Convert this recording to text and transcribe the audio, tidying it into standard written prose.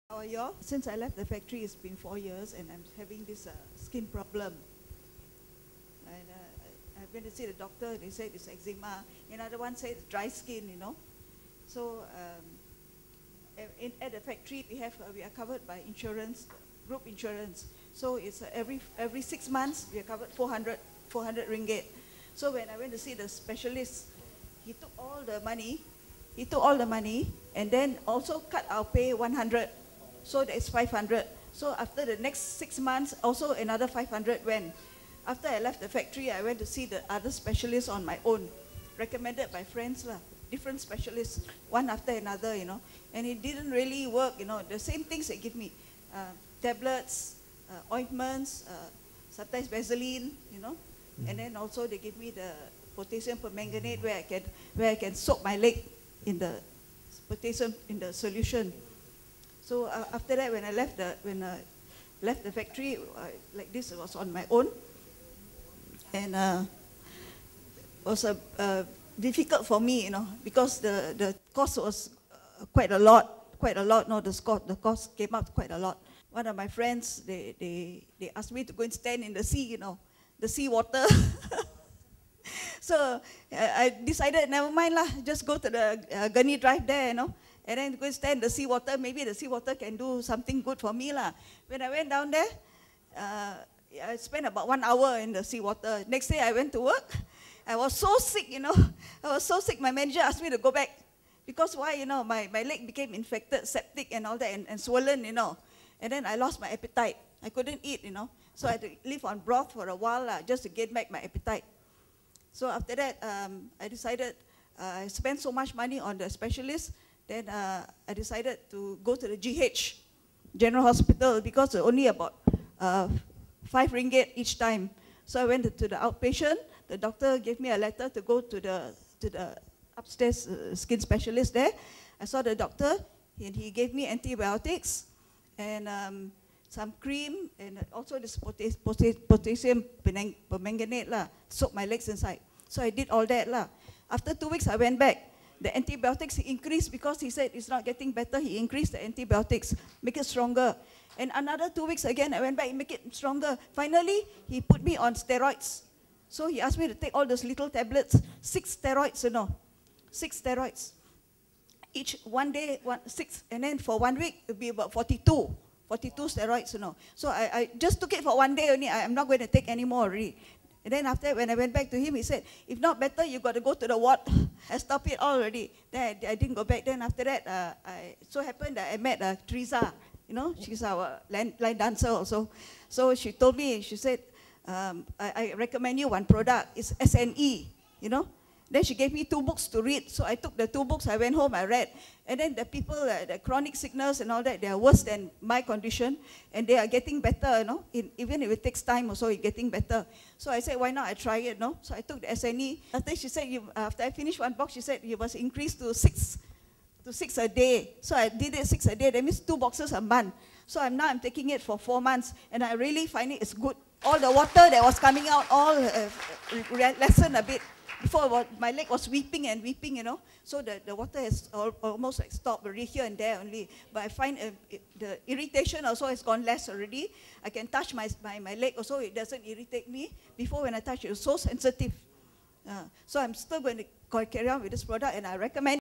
How are you all? Since I left the factory, it's been 4 years, and I'm having this skin problem. And I went to see the doctor. They said it's eczema. Another one said it's dry skin, you know. So at the factory, we are covered by insurance, group insurance. So it's every 6 months we are covered 400 ringgit. So when I went to see the specialist, he took all the money. And then also cut our pay 100. So that's 500. So after the next 6 months, also another 500 went. After I left the factory, I went to see the other specialists on my own, recommended by friends, different specialists, one after another, you know. And it didn't really work, you know. The same things they give me, tablets, ointments, sometimes Vaseline, you know. And then also they give me the potassium permanganate where I can soak my leg in the potassium in the solution. So after that, when I left the factory, like this, it was on my own, and it was difficult for me, you know, because the cost was quite a lot. No, the cost came up quite a lot. One of my friends, they asked me to go and stand in the sea, you know, the sea water. So I decided, never mind lah, just go to the Gurney Drive there, you know, and then go stand in the seawater. Maybe the seawater can do something good for me lah. When I went down there, I spent about 1 hour in the seawater. Next day I went to work. I was so sick, you know. I was so sick. My manager asked me to go back. Because why, you know, my leg became infected, septic and all that, and swollen, you know. And then I lost my appetite. I couldn't eat, you know. So I had to live on broth for a while just to get back my appetite. So after that, I decided, I spent so much money on the specialist, then I decided to go to the GH, General Hospital, because only about 5 ringgit each time. So I went to the outpatient. The doctor gave me a letter to go to the upstairs skin specialist there. I saw the doctor, and he gave me antibiotics and some cream, and also this potassium permanganate soak my legs inside. So I did all that lah. After 2 weeks, I went back. The antibiotics increased because he said it's not getting better. He increased the antibiotics, make it stronger. And another 2 weeks again, I went back, make it stronger. Finally, he put me on steroids. So he asked me to take all those little tablets, 6 steroids, you know, 6 steroids. Each 1 day, 6, and then for 1 week, it would be about 42 steroids, you know. So I just took it for 1 day only. I'm not going to take any more already. And then after, when I went back to him, he said, if not better, you got to go to the ward. I stopped it already. Then I didn't go back. Then after that, so happened that I met Teresa. You know, she's our line dancer also. So she told me, she said, I recommend you one product. It's SNE, you know. Then she gave me 2 books to read. So I took the 2 books, I went home, I read. And then the people, the chronic sickness and all that, they are worse than my condition. And they are getting better, you know. Even if it takes time also, it's getting better. So I said, why not I try it, no? So I took the SNE. After she said, after I finished 1 box, she said, you must increase to 6 a day. So I did it 6 a day. That means 2 boxes a month. So now I'm taking it for 4 months. And I really find it's good. All the water that was coming out, all lessened a bit. Before, my leg was weeping, you know. So the water has almost like stopped already, here and there only. But I find the irritation also has gone less already. I can touch my leg also, it doesn't irritate me. Before when I touch it was so sensitive. So I'm still going to carry on with this product, and I recommend